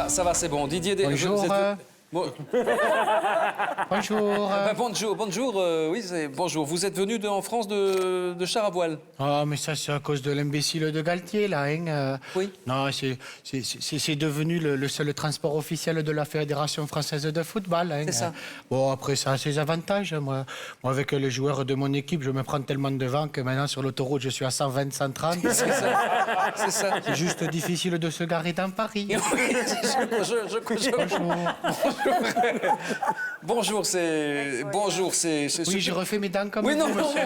Ça va, c'est bon. Didier, Bonjour. vous êtes... Bon. Bonjour. Bonjour, oui, bonjour. Vous êtes venu en France de char à voile? Ah, mais ça, c'est à cause de l'imbécile de Galtier, là, hein. Oui. Non, c'est devenu le seul transport officiel de la Fédération française de football, hein. C'est ça. Bon, après, ça a ses avantages. Moi, avec les joueurs de mon équipe, je me prends tellement de vent que maintenant, sur l'autoroute, je suis à 120, 130. C'est ça. C'est juste difficile de se garer dans Paris. Oui, Bonjour, c'est... Oui, je refais mes dents comme Oui, vous, non, monsieur.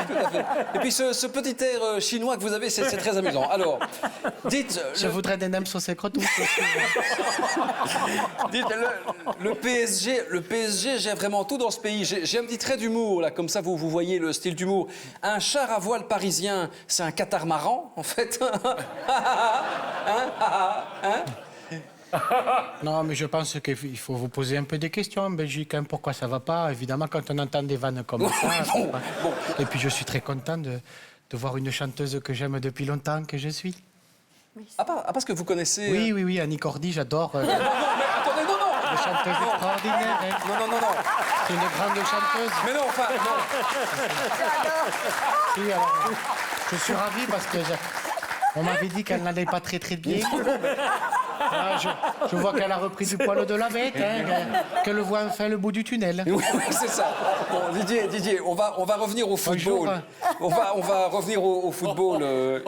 tout à fait. Et puis ce petit air chinois que vous avez, c'est très amusant. Alors, dites... Je voudrais des nems saucés crotous. Dites, le PSG, j'ai vraiment tout dans ce pays. J'ai un petit trait d'humour, là, comme ça, vous voyez le style d'humour. Un char à voile parisien, c'est un catamaran, en fait. Non, mais je pense qu'il faut vous poser un peu des questions en Belgique. Hein. Pourquoi ça va pas? Évidemment, quand on entend des vannes comme ça. Bon. Et puis, je suis très content de voir une chanteuse que j'aime depuis longtemps, que je suis. Parce que vous connaissez... Oui, Annie Cordy, j'adore. Non, mais attendez, non. Une chanteuse extraordinaire. Hein. Non. C'est une grande chanteuse. Mais non, enfin, non. Oui, alors, je suis ravi parce que on m'avait dit qu'elle n'allait pas très bien. Ah, je vois qu'elle a repris du poil de la bête, hein, qu'elle voit enfin le bout du tunnel. Oui, c'est ça. Bon, Didier, on va revenir au football. On va revenir au football.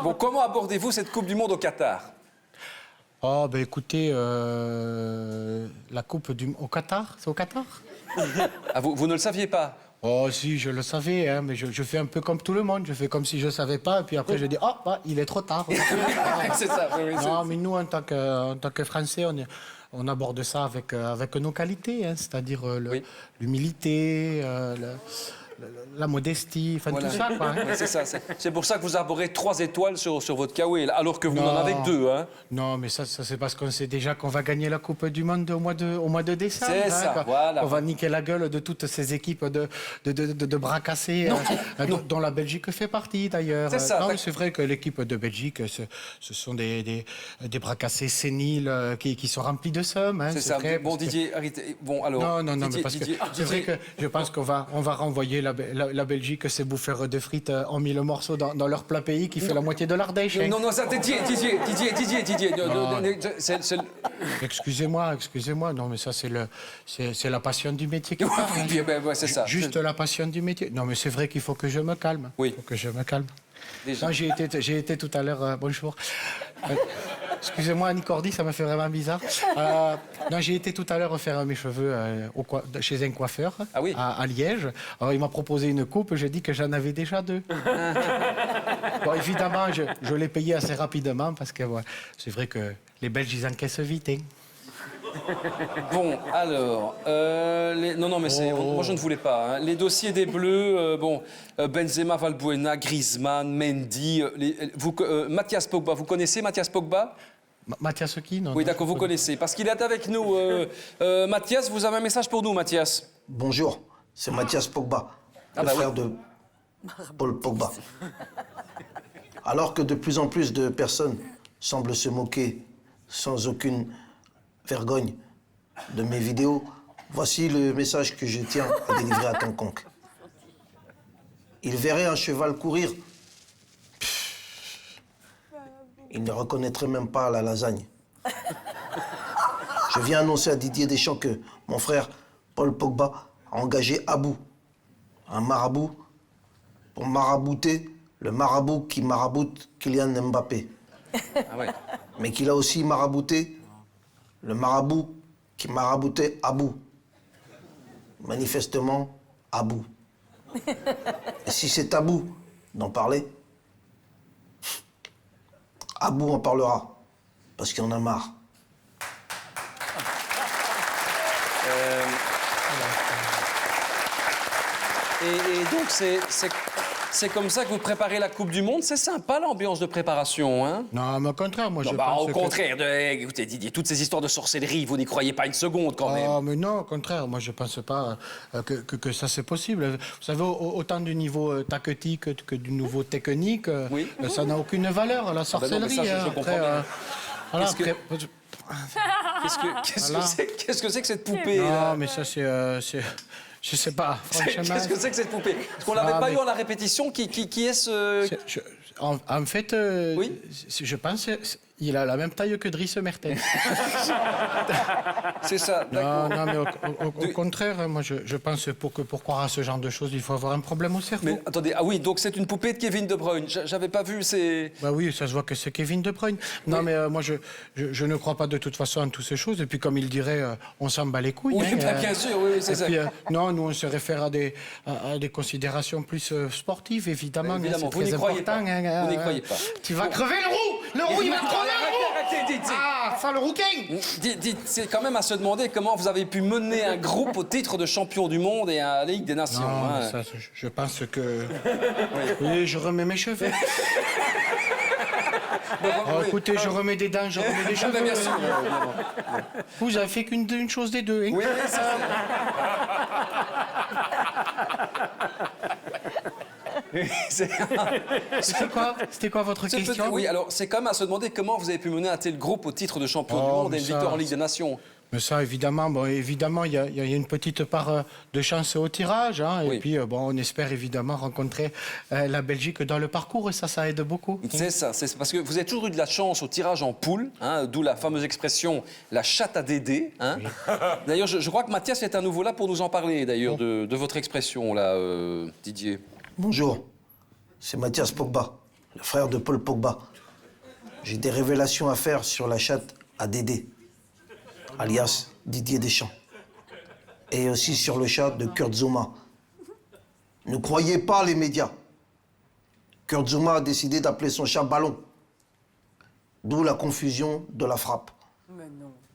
Bon, comment abordez-vous cette Coupe du Monde au Qatar? Oh, ben écoutez, la Coupe au Qatar, c'est au Qatar? Ah, vous ne le saviez pas? Oh, si, je le savais, hein, mais je fais un peu comme tout le monde. Je fais comme si je ne savais pas, et puis après, je dis, oh, bah, il est trop tard. C'est ça, oui. Non, mais nous, en tant que Français, on aborde ça avec nos qualités, hein, c'est-à-dire l'humilité, la modestie, enfin Voilà. tout ça, quoi. Hein. Ouais, c'est ça. C'est pour ça que vous arborez 3 étoiles sur votre kawaii, alors que vous n'en avez que 2, hein. Non, mais ça c'est parce qu'on sait déjà qu'on va gagner la Coupe du Monde au mois de décembre. C'est ça, hein, voilà. On va niquer la gueule de toutes ces équipes de bras cassés, dont la Belgique fait partie, d'ailleurs. C'est ça. Non, c'est vrai que l'équipe de Belgique, ce sont des bras cassés séniles qui sont remplis de sommes. Hein, c'est ça. Vrai, bon, Didier, arrêtez. Bon, alors... Non, Didier, mais parce que c'est vrai que je pense qu'on va renvoyer la Belgique, ces bouffeurs de frites en 1000 morceaux dans leur plat pays qui fait la moitié de l'Ardèche. Hein. Non, ça, Didier. Excusez-moi, non, mais ça, c'est la passion du métier qui parle. Hein. C'est ça. Juste la passion du métier. Non, mais c'est vrai qu'il faut que je me calme. Oui. Il faut que je me calme. Déjà. Non, j'ai été tout à l'heure... bonjour. Excusez-moi, Annie Cordy, ça me fait vraiment bizarre. Non, j'ai été tout à l'heure faire mes cheveux chez un coiffeur à Liège. Alors, il m'a proposé une coupe, j'ai dit que j'en avais déjà 2. Bon, évidemment, je l'ai payé assez rapidement parce que c'est vrai que les Belges, ils encaissent vite. Hein. Bon, alors... Non, mais moi, je ne voulais pas. Hein. Les dossiers des Bleus, Benzema, Valbuena, Griezmann, Mendy... Mathias Pogba, vous connaissez Mathias Pogba? Mathias qui? Non, oui, d'accord, vous connaissez. Parce qu'il est avec nous. Mathias, vous avez un message pour nous, Mathias? Bonjour, c'est Mathias Pogba, le frère de Paul Pogba. Alors que de plus en plus de personnes semblent se moquer sans aucune vergogne de mes vidéos, voici le message que je tiens à délivrer à quiconque. Il verrait un cheval courir. Il ne reconnaîtrait même pas la lasagne. Je viens annoncer à Didier Deschamps que mon frère Paul Pogba a engagé Abou, un marabout, pour marabouter le marabout qui maraboute Kylian Mbappé. Ah ouais. Mais qu'il a aussi marabouté le marabout qui maraboutait Abou. Manifestement, Abou. Et si c'est tabou d'en parler, Abou en parlera, parce qu'il en a marre. Et donc, c'est comme ça que vous préparez la Coupe du Monde. C'est sympa, l'ambiance de préparation, hein? Non, mais au contraire, moi, je pense au contraire, écoutez, Didier, toutes ces histoires de sorcellerie, vous n'y croyez pas une seconde, quand même. Ah, mais non, au contraire, moi, je pense pas que ça, c'est possible. Vous savez, autant du niveau tactique que du niveau technique, ça n'a aucune valeur, la sorcellerie. ça, je comprends bien. Qu'est-ce que c'est que cette poupée Non, là mais ça, c'est... Je sais pas, franchement... Qu'est-ce que c'est que cette poupée? Parce qu'on l'avait pas eu à la répétition. Qui est ce... En fait, oui, je pense il a la même taille que Dries Mertens. C'est ça, d'accord. Non, mais au contraire, moi, je pense pour croire à ce genre de choses, il faut avoir un problème au cerveau. Mais attendez, ah oui, donc c'est une poupée de Kevin De Bruyne. J'avais pas vu, c'est... Bah oui, ça se voit que c'est Kevin De Bruyne. Non, oui. mais moi, je ne crois pas de toute façon à toutes ces choses. Et puis, comme il dirait, on s'en bat les couilles. Oui, hein, bien sûr, oui, c'est ça. Puis, non, nous, on se réfère à des considérations plus sportives, évidemment. Évidemment, vous n'y croyez pas. Vous n'y croyez pas. Tu vas crever le roux. Le roux, il va crever le roux. Ah, ça, le rouquin. Dites, c'est quand même à se demander comment vous avez pu mener un groupe au titre de champion du monde et à la Ligue des Nations. Non, hein. ça, je pense que... Oui, je remets mes cheveux. Oh, écoutez, je remets des dents, je remets des cheveux. Bien sûr. Vous avez fait qu'une chose des deux, hein? Oui, c'est ça. C'était quoi votre question? Oui, alors c'est quand même à se demander comment vous avez pu mener un tel groupe au titre de champion du monde et une victoire en Ligue des Nations. Mais ça, évidemment, il y a une petite part de chance au tirage. Hein, oui. Et puis, on espère évidemment rencontrer la Belgique dans le parcours et ça aide beaucoup. C'est ça, c'est parce que vous avez toujours eu de la chance au tirage en poule, hein, d'où la fameuse expression « la chatte à Dédé hein. ». D'ailleurs, je crois que Mathias est à nouveau là pour nous en parler, d'ailleurs, de votre expression, là, Didier. Bonjour, c'est Mathias Pogba, le frère de Paul Pogba. J'ai des révélations à faire sur la chatte à Dédé, alias Didier Deschamps. Et aussi sur le chat de Kurt Zouma. Ne croyez pas les médias. Kurt Zouma a décidé d'appeler son chat Ballon. D'où la confusion de la frappe.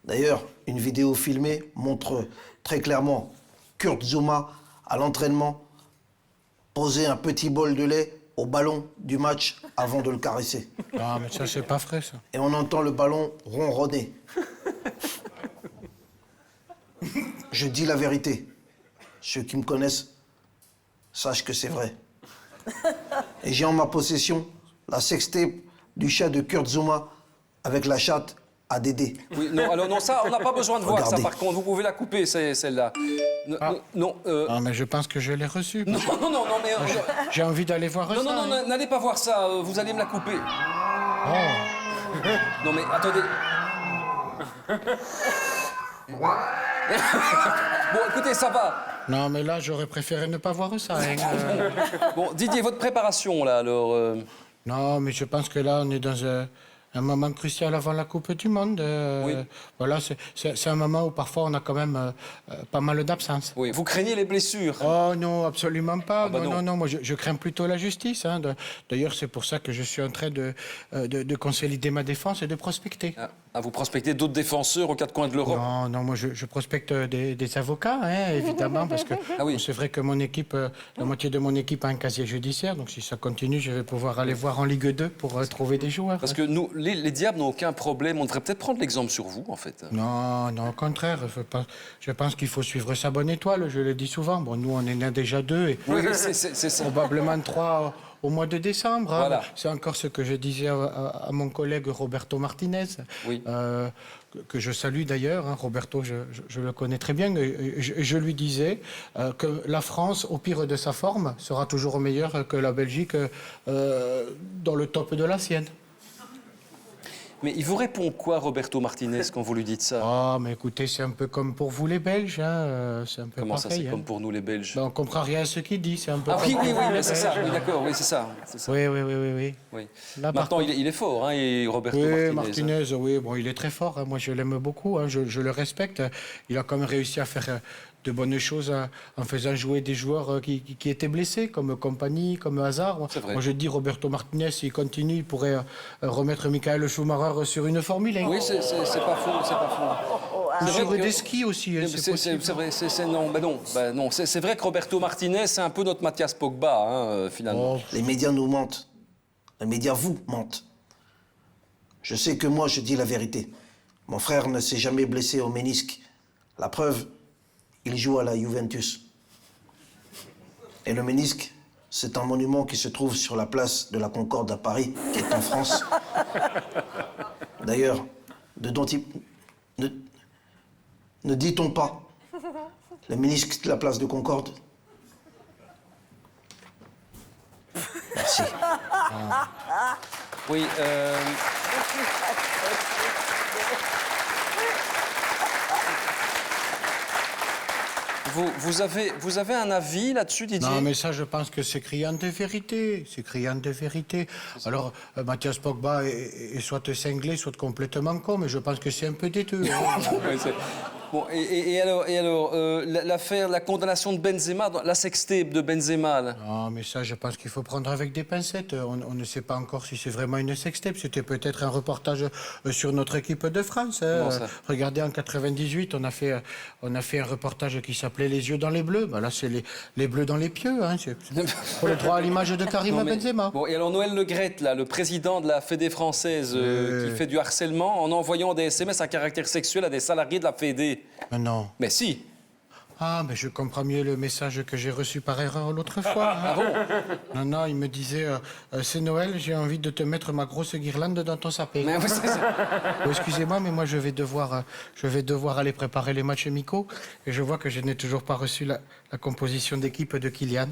D'ailleurs, une vidéo filmée montre très clairement Kurt Zouma à l'entraînement poser un petit bol de lait au ballon du match avant de le caresser. Ah, mais ça, c'est pas vrai, ça. Et on entend le ballon ronronner. Je dis la vérité. Ceux qui me connaissent sachent que c'est vrai. Et j'ai en ma possession la sextape du chat de Kurt Zouma avec la chatte à Dédé. Oui, non, alors non, ça, on n'a pas besoin de voir Regardez. ça, par contre. Vous pouvez la couper, celle-là. Non, Ah, mais je pense que je l'ai reçue. non, mais... J'ai envie d'aller voir ça. non, n'allez pas voir ça, vous allez me la couper. Oh. Non, mais attendez. Bon, écoutez, ça va. Non, mais là, j'aurais préféré ne pas voir ça. Hein. Bon, Didier, votre préparation, là, alors... Non, mais je pense que là, on est dans un moment crucial avant la Coupe du Monde. Oui. Voilà, c'est un moment où parfois on a quand même pas mal d'absence. Oui, vous craignez les blessures? Oh non, absolument pas. Ah bah non. Moi je crains plutôt la justice. Hein. D'ailleurs, c'est pour ça que je suis en train de consolider ma défense et de prospecter. Ah, vous prospectez d'autres défenseurs aux quatre coins de l'Europe? Non, moi je prospecte des avocats, hein, évidemment, parce que Ah oui. c'est vrai que mon équipe, la moitié de mon équipe a un casier judiciaire, donc si ça continue, je vais pouvoir aller voir en Ligue 2 pour trouver des joueurs. Parce que nous, les diables n'ont aucun problème. On devrait peut-être prendre l'exemple sur vous, en fait. Non, au contraire. Je pense qu'il faut suivre sa bonne étoile, je le dis souvent. Bon, nous, on en a déjà 2 et Oui, c'est ça. probablement 3 au mois de décembre. Hein. Voilà. C'est encore ce que je disais à mon collègue Roberto Martinez, Oui. que je salue d'ailleurs. Hein. Roberto, je le connais très bien. Je lui disais que la France, au pire de sa forme, sera toujours meilleure que la Belgique dans le top de la sienne. Mais il vous répond quoi, Roberto Martinez, quand vous lui dites ça? Ah, mais écoutez, c'est un peu comme pour vous les Belges, hein. C'est un peu Comment ça, pareil, c'est hein. comme pour nous, les Belges? Ben, on comprend rien à ce qu'il dit, c'est un peu... Ah oui, comme pour vous, mais les c'est ça. Belges. Oui, d'accord, oui, c'est ça. Oui. Oui. Là, par Maintenant, contre- il est fort, hein, et Roberto Oui, Martinez. Martinez, oui, bon, il est très fort, hein. Moi, je l'aime beaucoup, hein. Je le respecte. Il a quand même réussi à faire de bonnes choses en faisant jouer des joueurs qui étaient blessés, comme Compagnie, comme Hazard. C'est vrai. Moi, je dis, Roberto Martinez, s'il continue, il pourrait remettre Michael Schumacher sur une Formule 1. Oui, c'est pas faux, c'est pas faux. Ou C'est sur vrai que- des skis aussi, hein, c'est possible. C'est vrai, non. C'est vrai que Roberto Martinez, c'est un peu notre Mathias Pogba, hein, finalement. Oh, Les médias nous mentent. Les médias vous mentent. Je sais que moi, je dis la vérité. Mon frère ne s'est jamais blessé au ménisque. La preuve, il joue à la Juventus. Et le ménisque, c'est un monument qui se trouve sur la place de la Concorde à Paris, qui est en France. D'ailleurs, Ne dit-on pas le ministre quitte la place de Concorde? Merci. Oui, vous avez un avis là-dessus, Didier? Non, mais ça, je pense que c'est criant de vérité. C'est criant de vérité. Alors, Mathias Pogba est soit cinglé, soit complètement con, mais je pense que c'est un peu des deux. Hein. Bon, et alors l'affaire, la condamnation de Benzema, la sextape de Benzema, là. Non, mais ça, je pense qu'il faut prendre avec des pincettes. On ne sait pas encore si c'est vraiment une sextape. C'était peut-être un reportage sur notre équipe de France. Hein. Bon, ça. Regardez, en 98, on a fait un reportage qui s'appelait Les yeux dans les bleus. Ben là, c'est les bleus dans les pieux. Hein. C'est pour le droit à l'image de Karim Benzema. Bon, et alors Noël Le Graët, là, le président de la Fédé française, qui fait du harcèlement en envoyant des SMS à caractère sexuel à des salariés de la Fédé. Mais non. Mais si. Ah, mais je comprends mieux le message que j'ai reçu par erreur l'autre fois. Hein. Ah bon? Non, il me disait, c'est Noël, j'ai envie de te mettre ma grosse guirlande dans ton sapin. Mais oui, c'est ça. Oh, excusez-moi, mais moi je vais devoir aller préparer les matchs amicaux et je vois que je n'ai toujours pas reçu la composition d'équipe de Kylian.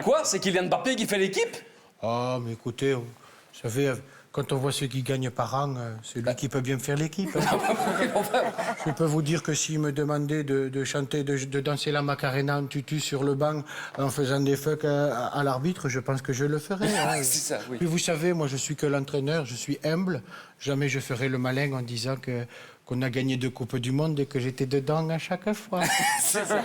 Quoi? C'est Kylian Mbappé qui fait l'équipe? Ah, mais écoutez, vous savez, quand on voit ceux qui gagnent par an, c'est lui qui peut bien faire l'équipe. Je peux vous dire que s'il me demandait de chanter, de danser la Macarena en tutu sur le banc en faisant des fucks à l'arbitre, je pense que je le ferais. Hein. C'est ça, oui. Puis vous savez, moi je suis que l'entraîneur, je suis humble. Jamais je ferai le malin en disant qu'on a gagné 2 Coupes du Monde et que j'étais dedans à chaque fois. C'est ça.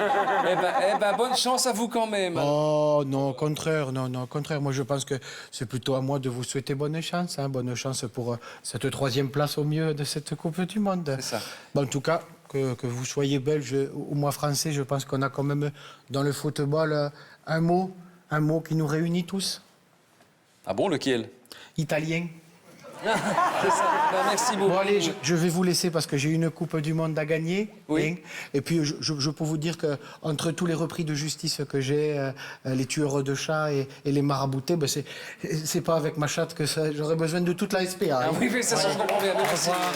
Eh ben, bonne chance à vous quand même. Oh non, au contraire, au contraire. Moi, je pense que c'est plutôt à moi de vous souhaiter bonne chance. Hein, bonne chance pour cette 3e place au mieux de cette Coupe du Monde. C'est ça. Bon, en tout cas, que vous soyez belge ou moi français, je pense qu'on a quand même dans le football un mot qui nous réunit tous. Ah bon, lequel? Italien. C'est ça. Ben, merci beaucoup. Bon, allez, je vais vous laisser parce que j'ai une Coupe du Monde à gagner. Oui. Hein. Et puis, je peux vous dire qu'entre tous les repris de justice que j'ai, les tueurs de chats et les maraboutés, ben c'est pas avec ma chatte que j'aurais besoin de toute la SPA. Ah oui, ça, je comprends bien. Au revoir.